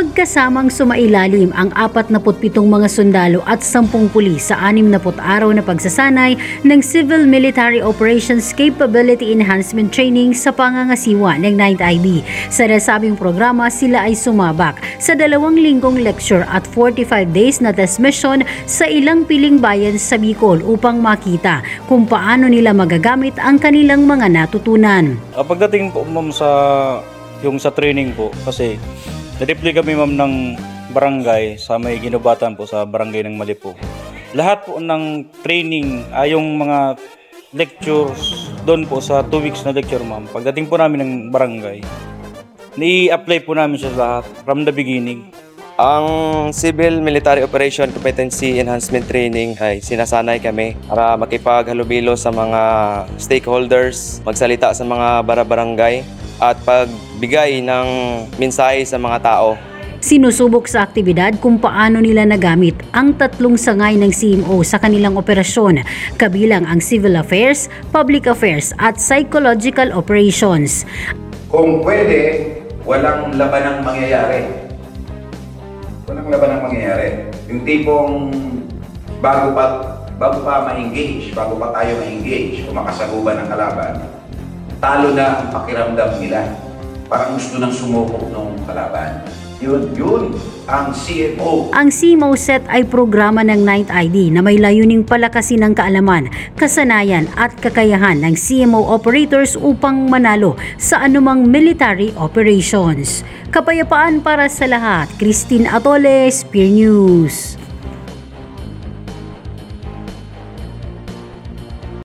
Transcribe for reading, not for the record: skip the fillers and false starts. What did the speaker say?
Magkasamang sumailalim ang 47 mga sundalo at 10 pulis sa 60 araw na pagsasanay ng Civil Military Operations Capability Enhancement Training sa pangangasiwa ng 9th IB. Sa nasabing programa, sila ay sumabak sa 2 linggong lecture at 45 days na test mission sa ilang piling bayan sa Bicol upang makita kung paano nila magagamit ang kanilang mga natutunan. Pagdating po ma'am sa training po, kasi na-deploy kami ma'am ng barangay sa may ginubatan po sa barangay ng Malipo. Lahat po ng training ay yung mga lectures doon po sa 2 weeks na lecture ma'am. Pagdating po namin ng barangay, ni-apply po namin siya lahat from the beginning. Ang Civil Military Operation Competency Enhancement Training ay sinasanay kami para makipaghalubilo sa mga stakeholders, magsalita sa mga barangay at pagbigay ng mensahe sa mga tao. Sinusubok sa aktibidad kung paano nila nagamit ang 3 sangay ng CMO sa kanilang operasyon, kabilang ang Civil Affairs, Public Affairs at Psychological Operations. Kung pwede, walang labanang mangyayari. Walang labanang mangyayari. Yung tipong bago pa ma-engage, bago pa tayo ma-engage o makasaguban ng kalaban, talo na ang pakiramdam nila. Parang gusto nang sumubok ng kalaban. Yun ang CMO. Ang CMO set ay programa ng 9th ID na may layuning palakasin ang kaalaman, kasanayan at kakayahan ng CMO operators upang manalo sa anumang military operations. Kapayapaan para sa lahat. Christine Atoles, Spear News.